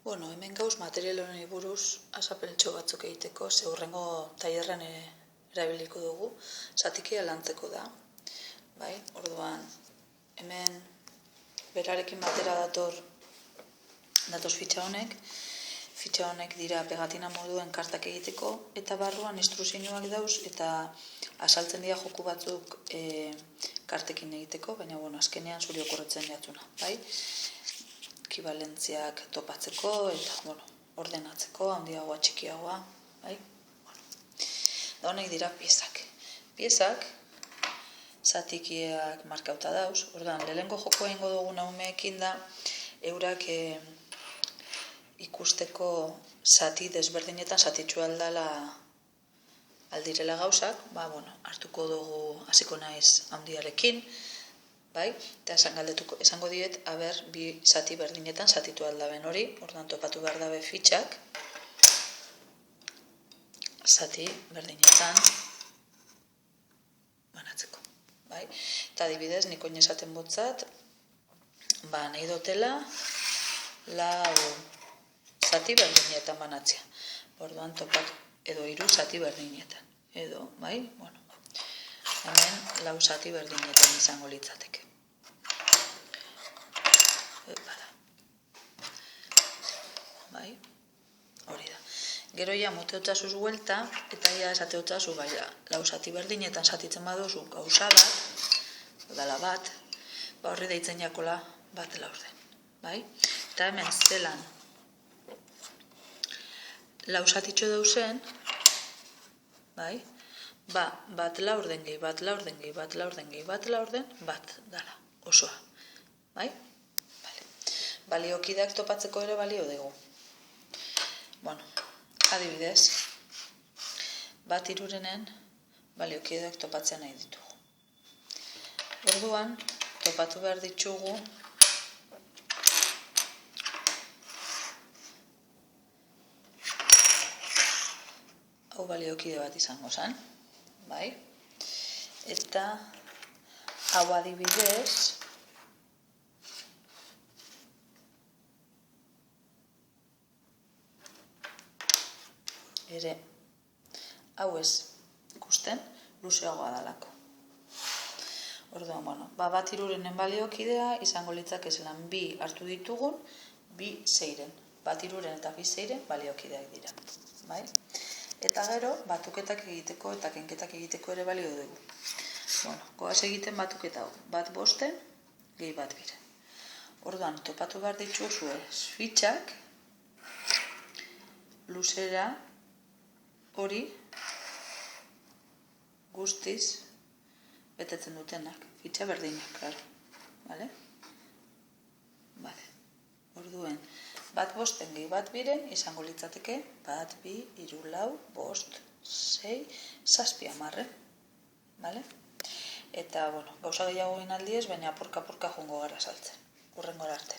Bueno, hemen gauz material honi buruz azapeltxo batzuk egiteko, ze hurrengo tailerran erabiliko dugu, zatikia lantzeko da. Bai, orduan, hemen berarekin batera datoz fitxa honek dira pegatina moduen kartak egiteko, eta barruan instruzioak dauz, eta azaltzen dira joku batzuk kartekin egiteko, baina azkenean zuri okorretzen jatzuna, bai? Ekibalentziak topatzeko eta ordenatzeko, handiagoa, txikiagoa, bai? Da honek dira piezak. Piezak, zatikiak markauta dauz, orduan, lehengo jokoa ingo dugun umeekin da, eurak ikusteko zati desberdinetan zatitxu aldirela gauzak, hartuko dugu hasiko naiz handiarekin, bai, eta esango diet, bi zati berdinetan zatitu aldaben hori, orduan topatu behar dabe fitxak, zati berdinetan banatzeko, bai, eta adibidez, nik oin esaten botzat, nahi dotela, zati berdinetan banatzea, orduan topatu, edo 3 zati berdinetan, edo, bai, hemen 4 zati berdinetan izango litzateke. Bai, hori da. Gero ja moteotzazuz huelta, eta ja esateotzazu, 4 zati berdinetan zatitzen baduzu gauza bat, horri deitzen jakola bat laurden. Bai? Eta hemen zelan 4 zatitxo dauzen, bai? Bat laurden gehi, bat laurden gehi, bat laurden gehi, bat laurden, bat dala, osoa. Bai? Baliokideak topatzeko ere balio dugu. Adibidez, bat 3renen baliokideak topatzen nahi ditugu. Orduan, topatu behar ditugu hau baliokide bat izango zen, bai? Eta hau adibidez, ere, hau ez ikusten, luzeagoa dalako. Orduan, bat 3renen baliokidea izango litzake zelan 2 hartu ditugun, 2 6-ren. Bat 3-ren eta 2 6-ren baliokideak dira. Bai? Eta gero, batuketak egiteko eta kenketak egiteko ere balio dugu. Goaz egiten batuketa hau. Bat 5-en, gehi bat 2-ren. Orduan, topatu behar dituzu fitxak, luzera, hori guztiz betetzen dutenak, fitxa berdinak, klaro. Bale? Bale. Orduen, bat 5-en gehi bat 2-ren izango litzateke, bat 2, 3, 4, 5, 6, 7, 10. Bale? Eta, gauza gehiago inaldiez, baina apurka joango gara saltzen. Hurrengora arte.